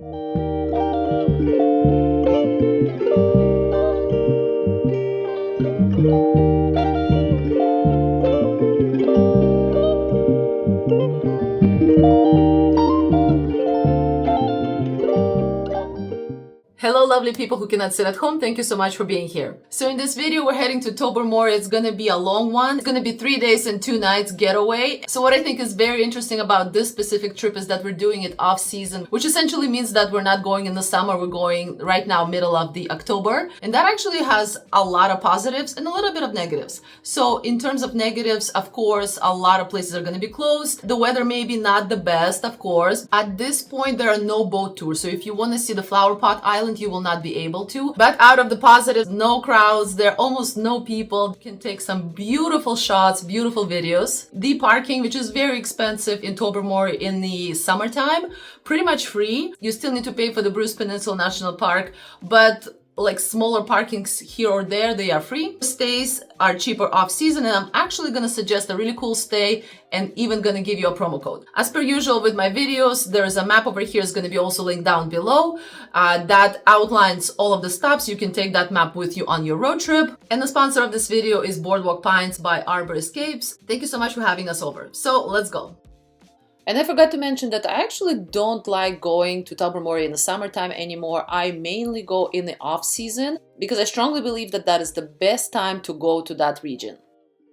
Hello lovely people who cannot sit at home, thank you so much for being here. So in this video we're heading to Tobermory. It's gonna be a long one. It's gonna be 3 days and 2 nights getaway. So what I think is very interesting about this specific trip is that we're doing it off season, which essentially means that we're not going in the summer, we're going right now middle of the October. And that actually has a lot of positives and a little bit of negatives. So in terms of negatives, of course, a lot of places are gonna be closed. The weather may be not the best, of course. At this point there are no boat tours. So if you wanna see the Flower Pot Island, you will not be able to. But out of the positives, no crowds, there are almost no people. You can take some beautiful shots, beautiful videos. The parking, which is very expensive in Tobermory in the summertime, pretty much free. You still need to pay for the Bruce Peninsula National Park, but like smaller parkings here or there, they are free. Stays are cheaper off season, and I'm actually going to suggest a really cool stay and even going to give you a promo code. As per usual with my videos, there's a map over here. It's going to be also linked down below that outlines all of the stops. You can take that map with you on your road trip. And the sponsor of this video is Boardwalk Pines by Harbour Escapes. Thank you so much for having us over. So let's go. And I forgot to mention that I actually don't like going to Tobermory in the summertime anymore. I mainly go in the off season because I strongly believe that that is the best time to go to that region.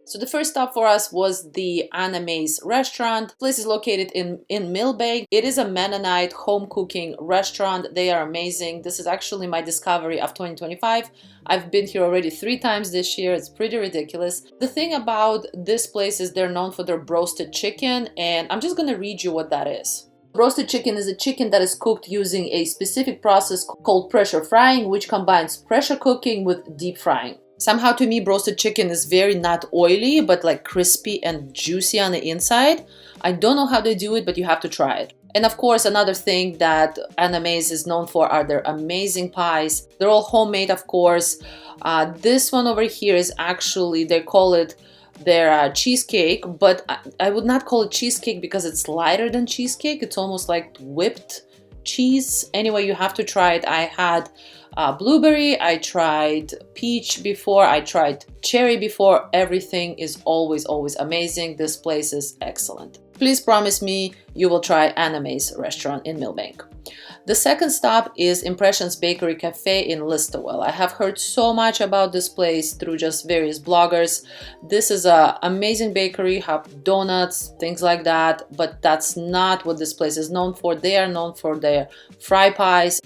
So the first stop for us was the Anna Mae's restaurant. The place is located in Millbank. It is a Mennonite home cooking restaurant. They are amazing. This is actually my discovery of 2025. I've been here already 3 times this year. It's pretty ridiculous. The thing about this place is they're known for their roasted chicken, and I'm just gonna read you what that is. Roasted chicken is a chicken that is cooked using a specific process called pressure frying, which combines pressure cooking with deep frying. Somehow to me, roasted chicken is very not oily, but like crispy and juicy on the inside. I don't know how they do it, but you have to try it. And of course, another thing that Anna Mae's is known for are their amazing pies. They're all homemade, of course. This one over here is actually, they call it their cheesecake, but I would not call it cheesecake because it's lighter than cheesecake. It's almost like whipped cheese. Anyway, you have to try it. I had blueberry, I tried peach before, I tried cherry before. Everything is always amazing. This place is excellent. Please promise me you will try Anna Mae's restaurant in Millbank. The second stop is Impressions Bakery Cafe in Listowel. I have heard so much about this place through just various bloggers. This is an amazing bakery, have donuts, things like that, but that's not what this place is known for. They are known for their fry pies.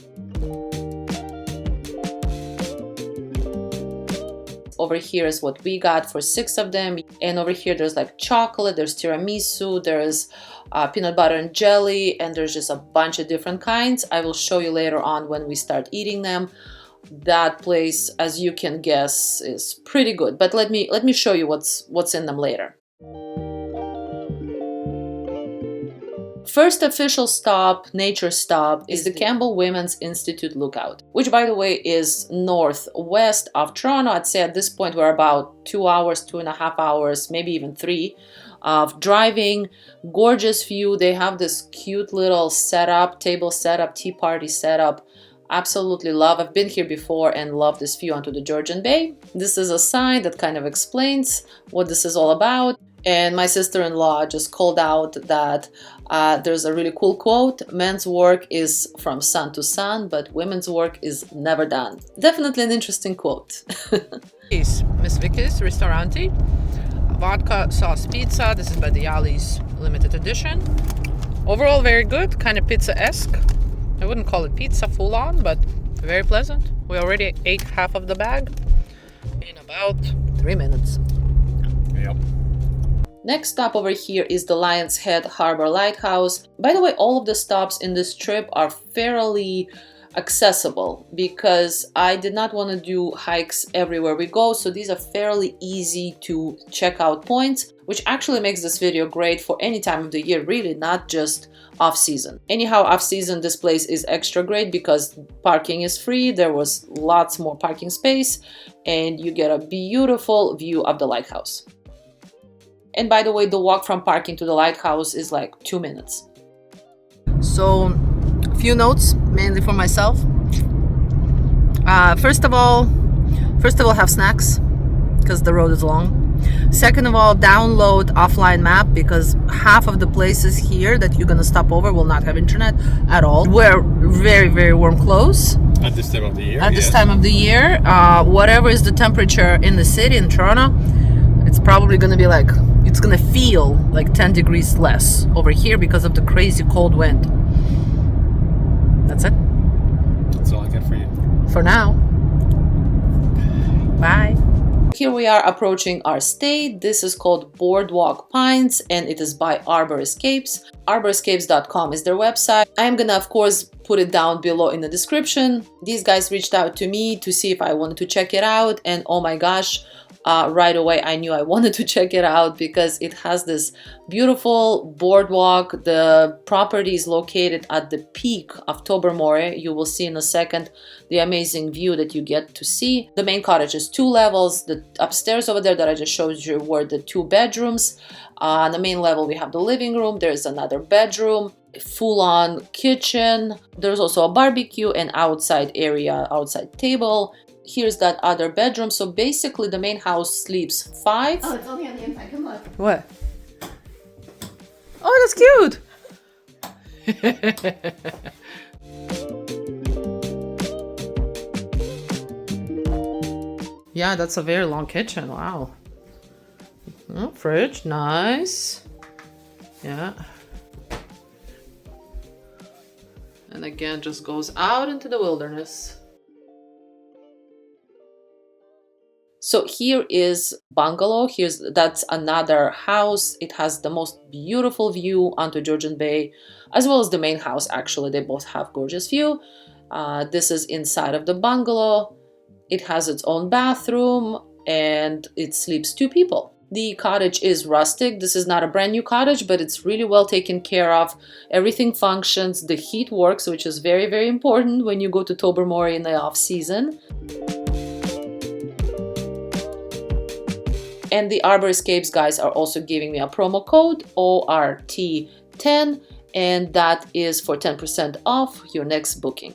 Over here is what we got for 6 of them, and over here there's like chocolate, there's tiramisu, there's peanut butter and jelly, and there's just a bunch of different kinds. I will show you later on when we start eating them. That place, as you can guess, is pretty good, but let me show you what's in them later. First official stop, nature stop, is the Kemble Women's Institute Lookout, which by the way is northwest of Toronto. I'd say at this point we're about 2 hours, 2.5 hours, maybe even 3 of driving. Gorgeous view. They have this cute little setup, table setup, tea party setup. Absolutely love. I've been here before and love this view onto the Georgian Bay. This is a sign that kind of explains what this is all about. And my sister-in-law just called out that there's a really cool quote: men's work is from sun to sun, but women's work is never done. Definitely an interesting quote. It's Miss Vicky's Ristorante. Vodka sauce pizza. This is by the Ali's limited edition. Overall very good, kind of pizza-esque. I wouldn't call it pizza full on, but very pleasant. We already ate half of the bag in about 3 minutes. Yep. Next stop over here is the Lion's Head Harbour Lighthouse. By the way, all of the stops in this trip are fairly accessible because I did not want to do hikes everywhere we go, so these are fairly easy to check out points, which actually makes this video great for any time of the year, really, not just off season. Anyhow, off season this place is extra great because parking is free, there was lots more parking space, and you get a beautiful view of the lighthouse. And by the way, the walk from parking to the lighthouse is like 2 minutes. So Few notes, mainly for myself. First of all, have snacks because the road is long. Second of all, download offline map because half of the places here that you're gonna stop over will not have internet at all. Wear very, very warm clothes. At this time of the year. At this time of the year, whatever is the temperature in the city, in Toronto, it's probably gonna be like, it's gonna feel like 10 degrees less over here because of the crazy cold wind. That's it. That's all I got for you. For now. Bye. Here we are approaching our stay. This is called Boardwalk Pines and it is by Harbour Escapes. HarbourEscapes.com is their website. I'm gonna, of course, put it down below in the description. These guys reached out to me to see if I wanted to check it out, and oh my gosh, right away I knew I wanted to check it out because it has this beautiful boardwalk. The property is located at the peak of Tobermory. You will see in a second the amazing view that you get to see. The main cottage is 2 levels. The upstairs over there that I just showed you were the 2 bedrooms. On the main level we have the living room. There's another bedroom, full-on kitchen. There's also a barbecue and outside area, outside table. Here's that other bedroom. So basically the main house sleeps 5. Oh, it's only on the inside. Come look. What? Oh, that's cute. Yeah, that's a very long kitchen. Wow. Oh, fridge, nice. Yeah. And again, just goes out into the wilderness. So here is bungalow. That's another house. It has the most beautiful view onto Georgian Bay, as well as the main house. Actually, they both have gorgeous view. This is inside of the bungalow. It has its own bathroom and it sleeps 2 people. The cottage is rustic. This is not a brand new cottage, but it's really well taken care of. Everything functions. The heat works, which is very, very important when you go to Tobermory in the off season. And the Harbour Escapes guys are also giving me a promo code ORT10, and that is for 10% off your next booking.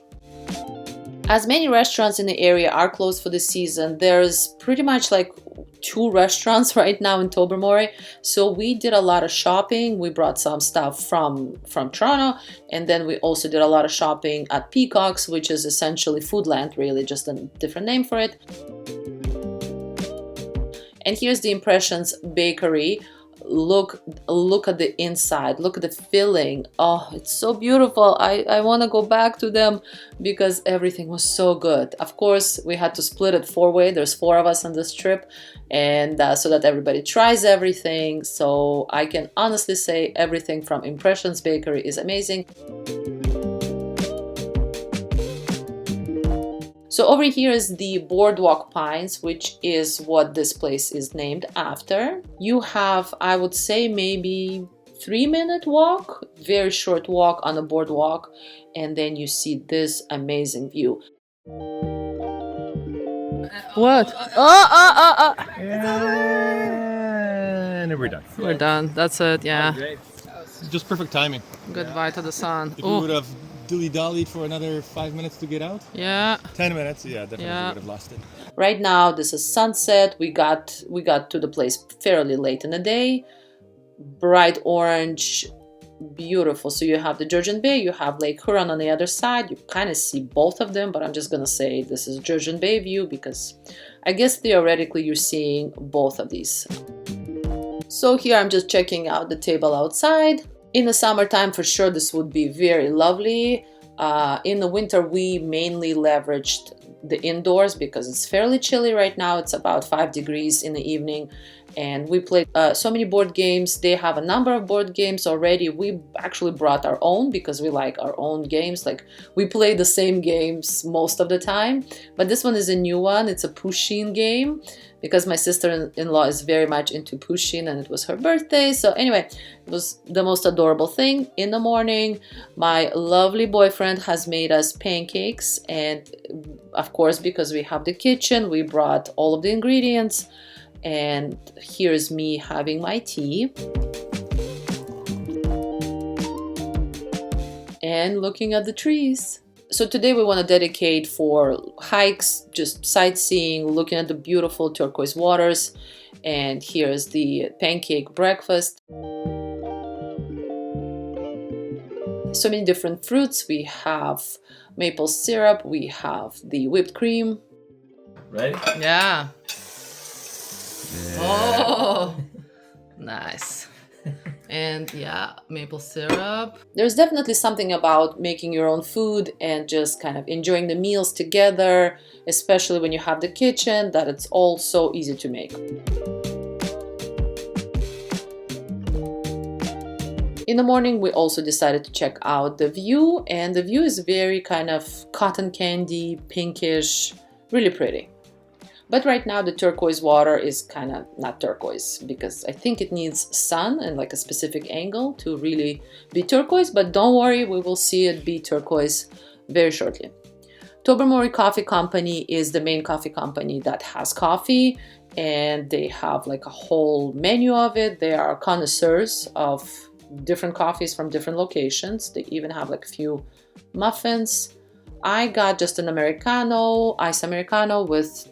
As many restaurants in the area are closed for the season, there's pretty much like 2 restaurants right now in Tobermory. So we did a lot of shopping. We brought some stuff from Toronto, and then we also did a lot of shopping at Peacock's, which is essentially Foodland, really just a different name for it. And here's the Impressions Bakery. Look at the inside. Look at the filling. Oh, it's so beautiful. I want to go back to them because everything was so good. Of course, we had to split it 4-way. There's 4 of us on this trip, and so that everybody tries everything. So I can honestly say everything from Impressions Bakery is amazing. So over here is the Boardwalk Pines, which is what this place is named after. You have, I would say, maybe 3-minute walk, very short walk on the boardwalk, and then you see this amazing view. What? And we're done. We're done. That's it, yeah. Great. Just perfect timing. Goodbye to the sun. If we would have dilly-dallied for another 5 minutes to get out, 10 minutes, yeah, definitely would have lost it. Right now, this is sunset. We got to the place fairly late in the day. Bright orange, beautiful. So you have the Georgian Bay, you have Lake Huron on the other side. You kind of see both of them, but I'm just gonna say this is Georgian Bay view because I guess theoretically you're seeing both of these. So here I'm just checking out the table outside. In the summertime, for sure, this would be very lovely. In the winter, we mainly leveraged the indoors because it's fairly chilly right now. It's about 5 degrees in the evening, and we played so many board games. They have a number of board games already. We actually brought our own because we like our own games. Like, we play the same games most of the time, but this one is a new one. It's a push-in game because my sister-in-law is very much into push-in and it was her birthday. So anyway, it was the most adorable thing. In the morning, my lovely boyfriend has made us pancakes, and of course, because we have the kitchen, we brought all of the ingredients. And here's me having my tea. and looking at the trees. So today we want to dedicate for hikes, just sightseeing, looking at the beautiful turquoise waters. And here's the pancake breakfast. So many different fruits. We have maple syrup, we have the whipped cream. Ready? Yeah. Oh, nice. And yeah, maple syrup. There's definitely something about making your own food and just kind of enjoying the meals together, especially when you have the kitchen, that it's all so easy to make. In the morning, we also decided to check out the view, and the view is very kind of cotton candy, pinkish, really pretty. But right now the turquoise water is kind of not turquoise because I think it needs sun and like a specific angle to really be turquoise, but don't worry, we will see it be turquoise very shortly. Tobermory Coffee Company is the main coffee company that has coffee, and they have like a whole menu of it. They are connoisseurs of different coffees from different locations. They even have like a few muffins. I got just an Americano, iced Americano with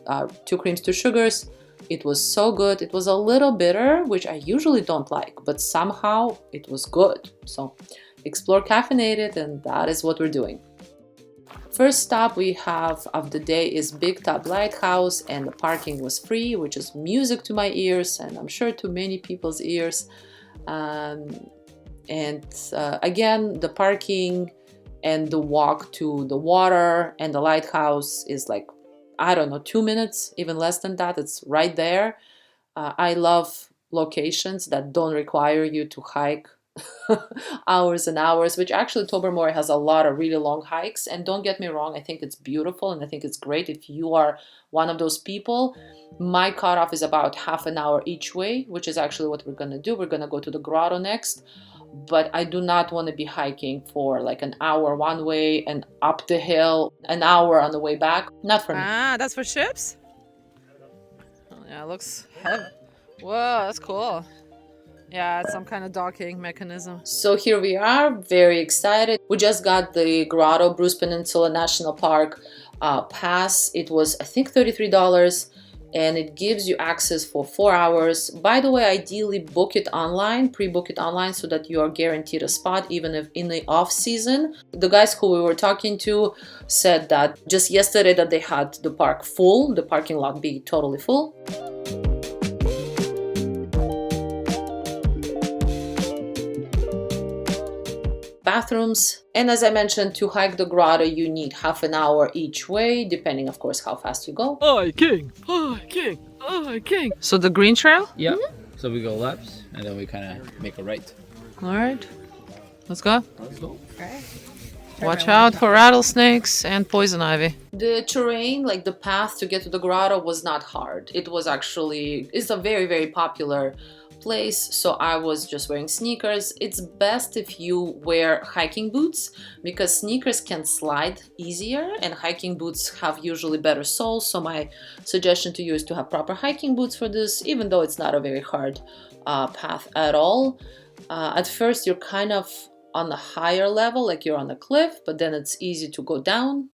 2 creams, 2 sugars. It was so good. It was a little bitter, which I usually don't like, but somehow it was good. So explore caffeinated, and that is what we're doing. First stop we have of the day is Big Tub Lighthouse, and the parking was free, which is music to my ears, and I'm sure to many people's ears. Again, the parking and the walk to the water and the lighthouse is like, I don't know, 2 minutes, even less than that. It's right there. I love locations that don't require you to hike hours and hours, which actually Tobermory has a lot of really long hikes. And don't get me wrong, I think it's beautiful and I think it's great if you are one of those people. My cutoff is about half an hour each way, which is actually what we're going to do. We're going to go to the Grotto next. But I do not want to be hiking for like an hour one way and up the hill, an hour on the way back. Not for me. Ah, that's for ships? Oh, yeah, it looks heavy. Whoa, that's cool. Yeah, it's some kind of docking mechanism. So here we are, very excited. We just got the Grotto Bruce Peninsula National Park pass. It was, I think, $33. And it gives you access for 4 hours. By the way, ideally book it online, pre-book it online so that you are guaranteed a spot even if in the off season. The guys who we were talking to said that just yesterday that they had the park full, the parking lot be totally full. Bathrooms, and as I mentioned, to hike the grotto you need half an hour each way, depending of course how fast you go. Hiking. So the green trail? Yeah. Mm-hmm. So we go left and then we kind of make a right. All right, let's go. Let's go. Okay. Watch out for rattlesnakes and poison ivy. The terrain, like the path to get to the grotto, was not hard. It was actually, it's a very, very popular place, so I was just wearing sneakers. It's best if you wear hiking boots because sneakers can slide easier and hiking boots have usually better soles. So my suggestion to you is to have proper hiking boots for this, even though it's not a very hard path at all. At first you're kind of on the higher level, like you're on a cliff, but then it's easy to go down.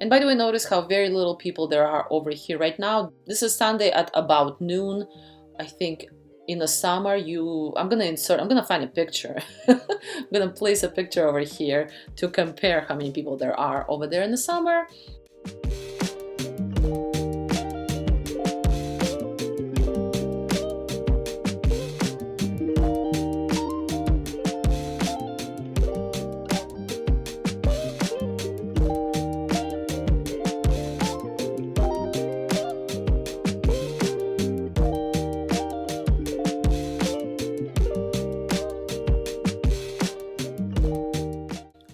And by the way, notice how very little people there are over here right now. This is Sunday at about noon. I think in the summer I'm gonna find a picture. I'm gonna place a picture over here to compare how many people there are over there in the summer.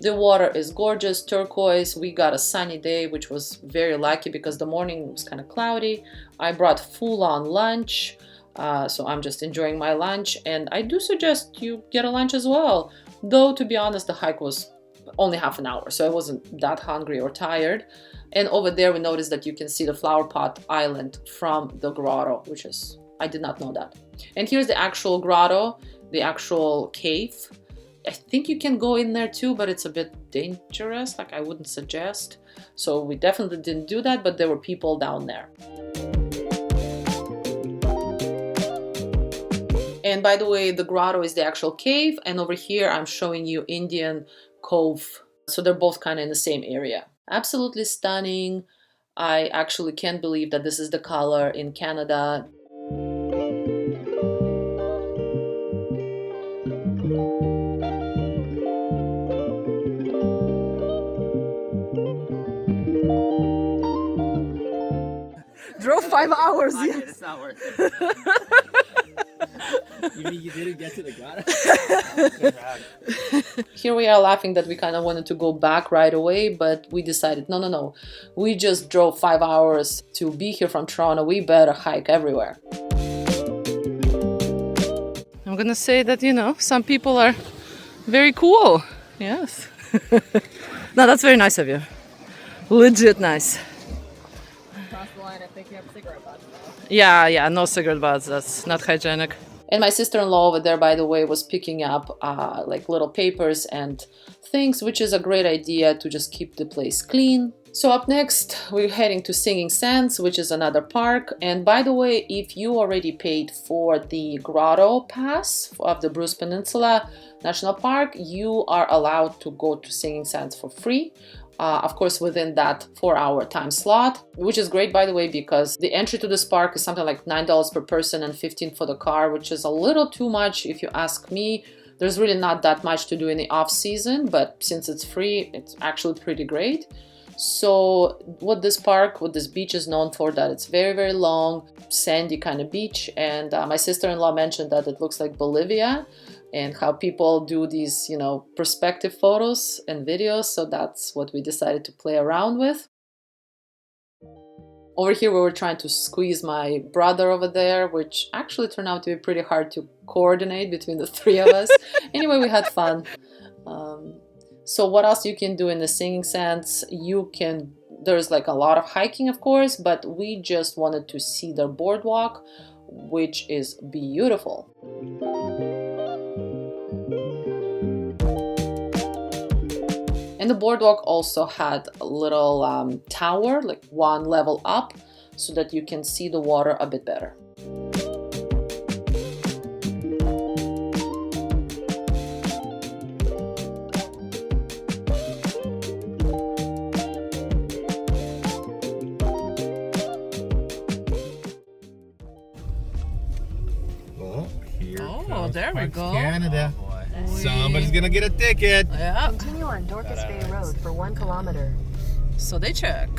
The water is gorgeous, turquoise. We got a sunny day, which was very lucky because the morning was kind of cloudy. I brought full-on lunch, so I'm just enjoying my lunch. And I do suggest you get a lunch as well. Though, to be honest, the hike was only half an hour, so I wasn't that hungry or tired. And over there we noticed that you can see the flower pot island from the grotto, which is, I did not know that. And here's the actual grotto, the actual cave. I think you can go in there too, but it's a bit dangerous, like I wouldn't suggest. So we definitely didn't do that, but there were people down there. And by the way, the grotto is the actual cave, and over here I'm showing you Indian Cove. So they're both kind of in the same area. Absolutely stunning. I actually can't believe that this is the color in Canada. Drove 5 hours. Yes. It's not worth it. You mean you didn't get to the grotto? Here we are laughing that we kind of wanted to go back right away, but we decided, no. We just drove 5 hours to be here from Toronto. We better hike everywhere. I'm gonna say that, you know, some people are very cool. Yes. No, that's very nice of you. Legit nice. Across the line, I think you have cigarette butts. Yeah, no cigarette butts. That's not hygienic. And my sister-in-law over there, by the way, was picking up like little papers and things, which is a great idea to just keep the place clean. So up next, we're heading to Singing Sands, which is another park. And by the way, if you already paid for the Grotto Pass of the Bruce Peninsula National Park, you are allowed to go to Singing Sands for free. Of course, within that 4-hour time slot, which is great, by the way, because the entry to this park is something like $9 per person and $15 for the car, which is a little too much if you ask me. There's really not that much to do in the off season, but since it's free, it's actually pretty great. So what this beach is known for, that it's very, very long, sandy kind of beach. And my sister-in-law mentioned that it looks like Bolivia, and how people do these, you know, perspective photos and videos. So that's what we decided to play around with. Over here we were trying to squeeze my brother over there, which actually turned out to be pretty hard to coordinate between the three of us. Anyway, we had fun. So what else you can do in the Singing Sands? There's like a lot of hiking, of course, but we just wanted to see the boardwalk, which is beautiful. And the boardwalk also had a little tower, like one level up, so that you can see the water a bit better. Well, here Oh, there we go. Canada. Oh, boy. Somebody's gonna get a ticket. Yeah. Continue on Dorcas Bay Road for 1 kilometer. So they check.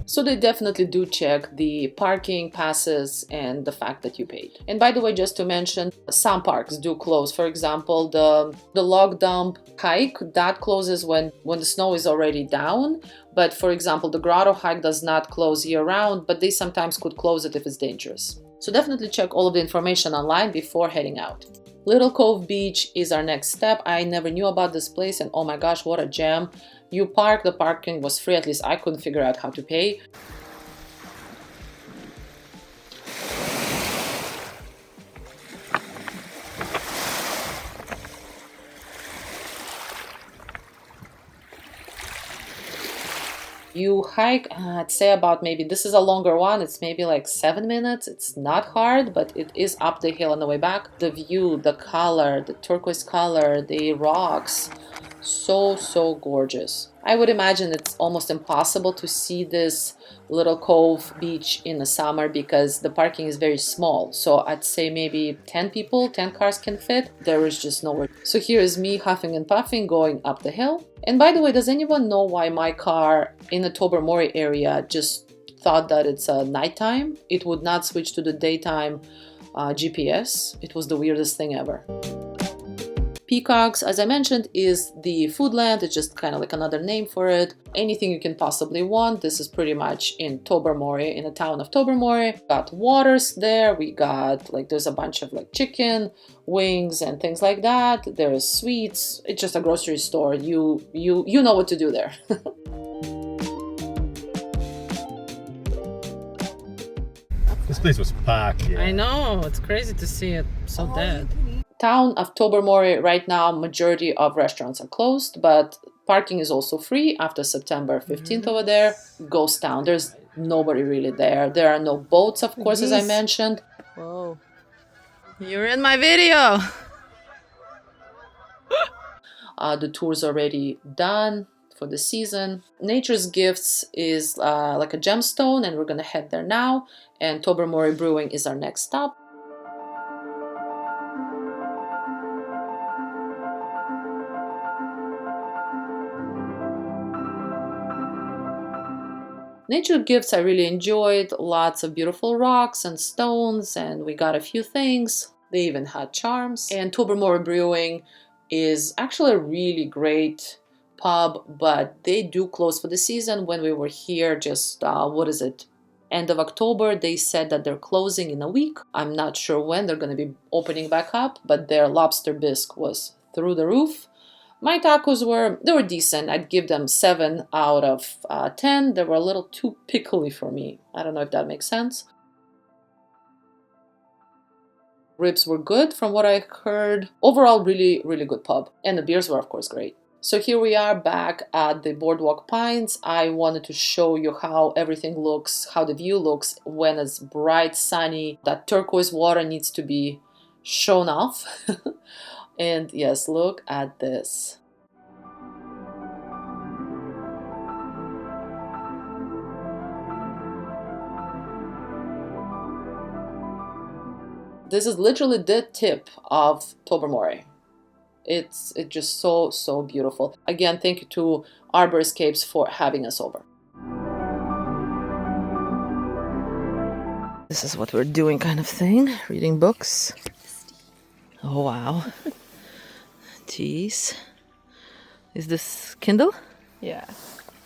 So they definitely do check the parking passes and the fact that you paid. And by the way, just to mention, some parks do close. For example, the log dump hike, that closes when the snow is already down. But for example, the grotto hike does not close year round, but they sometimes could close it if it's dangerous. So definitely check all of the information online before heading out. Little Cove Beach is our next step. I never knew about this place, and oh my gosh, what a gem. You park, the parking was free, at least I couldn't figure out how to pay. You hike, I'd say about maybe, this is a longer one, it's maybe like 7 minutes. It's not hard, but it is up the hill on the way back. The view, the color, the turquoise color, the rocks, so gorgeous. I would imagine it's almost impossible to see this Little Cove Beach in the summer because the parking is very small. So I'd say maybe 10 cars can fit. There is just nowhere. So here is me huffing and puffing going up the hill. And by the way, does anyone know why my car in the Tobermory area just thought that it's nighttime? It would not switch to the daytime GPS. It was the weirdest thing ever. Peacocks, as I mentioned, is the Foodland. It's just kind of like another name for it. Anything you can possibly want. This is pretty much in Tobermory, in the town of Tobermory. Got waters there. We got like, there's a bunch of like chicken wings and things like that. There's sweets. It's just a grocery store. You know what to do there. This place was packed. Yeah. I know, it's crazy to see it so dead. Town of Tobermory right now, majority of restaurants are closed, but parking is also free after September 15th over there. Ghost town. There's nobody really there. There are no boats, of course, as I mentioned. Whoa. You're in my video. The tour's already done for the season. Nature's Gifts is like a gemstone, and we're gonna head there now. And Tobermory Brewing is our next stop. Nature Gifts I really enjoyed. Lots of beautiful rocks and stones, and we got a few things. They even had charms. And Tobermory Brewing is actually a really great pub, but they do close for the season. When we were here just, end of October, they said that they're closing in a week. I'm not sure when they're going to be opening back up, but their lobster bisque was through the roof. My tacos were decent. I'd give them 7 out of 10. They were a little too pickly for me. I don't know if that makes sense. Ribs were good from what I heard. Overall, really, really good pub. And the beers were, of course, great. So here we are back at the Boardwalk Pines. I wanted to show you how everything looks, how the view looks when it's bright, sunny. That turquoise water needs to be shown off. And yes, look at this. This is literally the tip of Tobermory. It's just so beautiful. Again, thank you to Harbour Escapes for having us over. This is what we're doing, kind of thing. Reading books. Oh wow. Jeez. Is this Kindle? Yeah.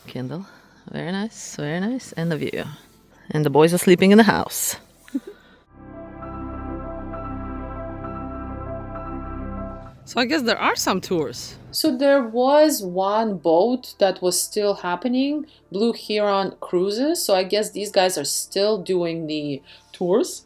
Kindle. Very nice, very nice. And the view. And the boys are sleeping in the house. So I guess there are some tours. So there was one boat that was still happening, Blue Heron Cruises. So I guess these guys are still doing the tours.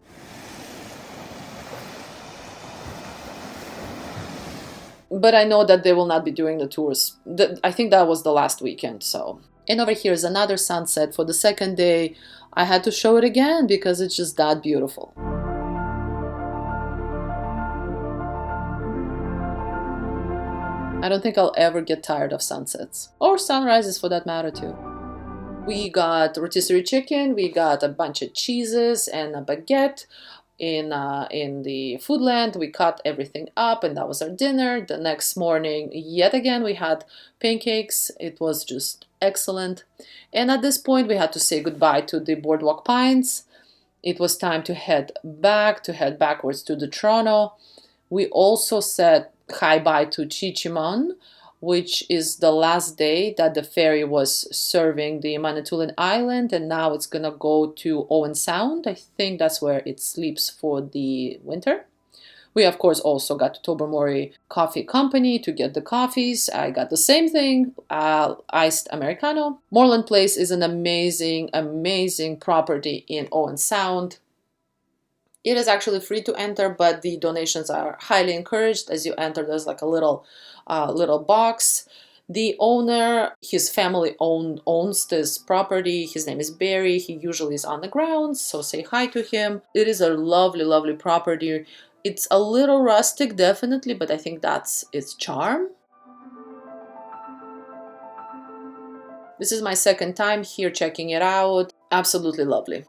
But I know that they will not be doing the tours. I think that was the last weekend, so. And over here is another sunset for the second day. I had to show it again because it's just that beautiful. I don't think I'll ever get tired of sunsets. Or sunrises for that matter too. We got rotisserie chicken, we got a bunch of cheeses and a baguette. In the Foodland, we cut everything up and that was our dinner. The next morning, yet again, we had pancakes. It was just excellent. And at this point, we had to say goodbye to the Boardwalk Pines. It was time to head backwards to the Toronto. We also said hi-bye to Chichimon, which is the last day that the ferry was serving the Manitoulin Island, and now it's gonna go to Owen Sound. I think that's where it sleeps for the winter. We, of course, also got to Tobermory Coffee Company to get the coffees. I got the same thing, iced Americano. Morland Place is an amazing, amazing property in Owen Sound. It is actually free to enter, but the donations are highly encouraged. As you enter, there's like a little box. The owner, his family owns this property. His name is Barry. He usually is on the grounds, so say hi to him. It is a lovely, lovely property. It's a little rustic, definitely, but I think that's its charm. This is my second time here checking it out. Absolutely lovely.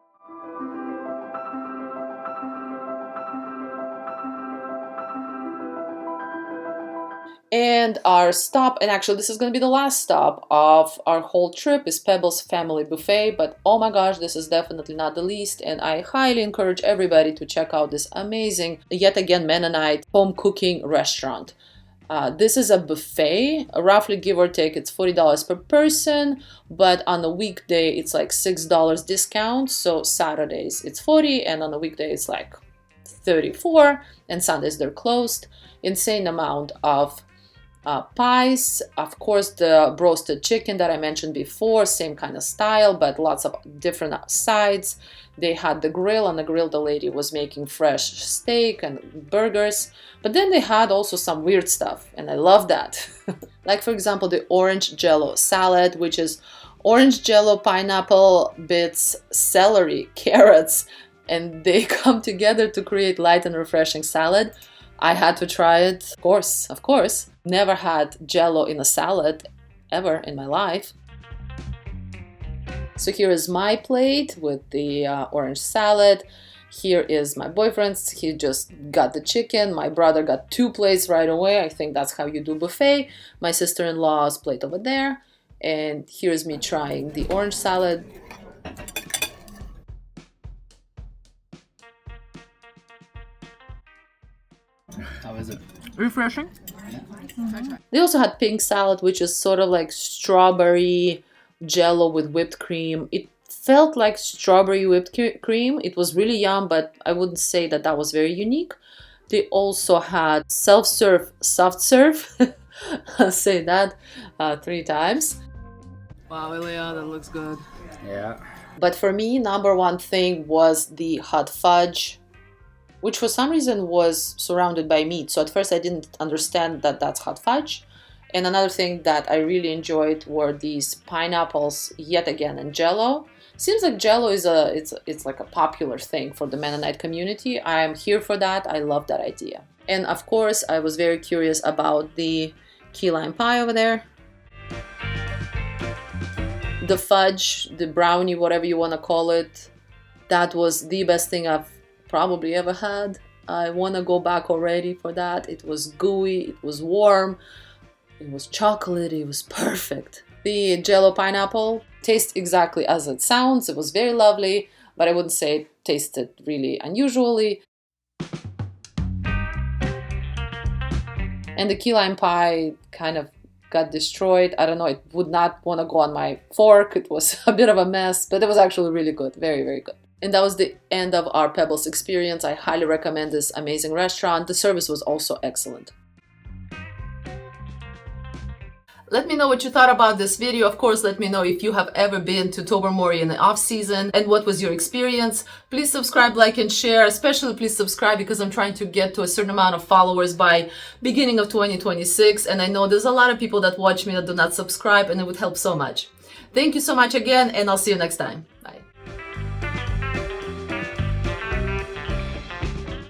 And our stop, and actually this is going to be the last stop of our whole trip, is Pebbles Family Buffet. But oh my gosh, this is definitely not the least, and I highly encourage everybody to check out this amazing, yet again, Mennonite home cooking restaurant. This is a buffet, roughly give or take, it's $40 per person, but on a weekday it's like $6 discount. So Saturdays it's 40 and on a weekday it's like 34, and Sundays they're closed. Insane amount of pies, of course the roasted chicken that I mentioned before, same kind of style, but lots of different sides. They had the grill, on the grill the lady was making fresh steak and burgers, but then they had also some weird stuff, and I love that. Like for example the orange jello salad, which is orange jello, pineapple bits, celery, carrots, and they come together to create light and refreshing salad. I had to try it, of course. Never had jello in a salad ever in my life. So here is my plate with the orange salad. Here is my boyfriend's. He just got the chicken. My brother got 2 plates right away. I think that's how you do buffet. My sister-in-law's plate over there. And here's me trying the orange salad. How is it? Refreshing. They also had pink salad, which is sort of like strawberry jello with whipped cream. It felt like strawberry whipped cream. It was really yum, but I wouldn't say that that was very unique. They also had self-serve, soft serve. I'll say that 3 times. Wow, Ilya, that looks good. Yeah. But for me, number one thing was the hot fudge, which for some reason was surrounded by meat. So at first I didn't understand that that's hot fudge. And another thing that I really enjoyed were these pineapples, yet again, and jello. Seems like jello is it's like a popular thing for the Mennonite community. I'm here for that. I love that idea. And of course, I was very curious about the key lime pie over there. The fudge, the brownie, whatever you want to call it, that was the best thing I've probably ever had. I want to go back already for that. It was gooey, it was warm, it was chocolatey, it was perfect. The jello pineapple tastes exactly as it sounds. It was very lovely, but I wouldn't say it tasted really unusually. And the key lime pie kind of got destroyed. I don't know, it would not want to go on my fork. It was a bit of a mess, but it was actually really good. Very, very good. And that was the end of our Pebbles experience. I highly recommend this amazing restaurant. The service was also excellent. Let me know what you thought about this video. Of course, let me know if you have ever been to Tobermory in the off season and what was your experience. Please subscribe, like, and share. Especially please subscribe because I'm trying to get to a certain amount of followers by beginning of 2026. And I know there's a lot of people that watch me that do not subscribe, and it would help so much. Thank you so much again, and I'll see you next time. Bye.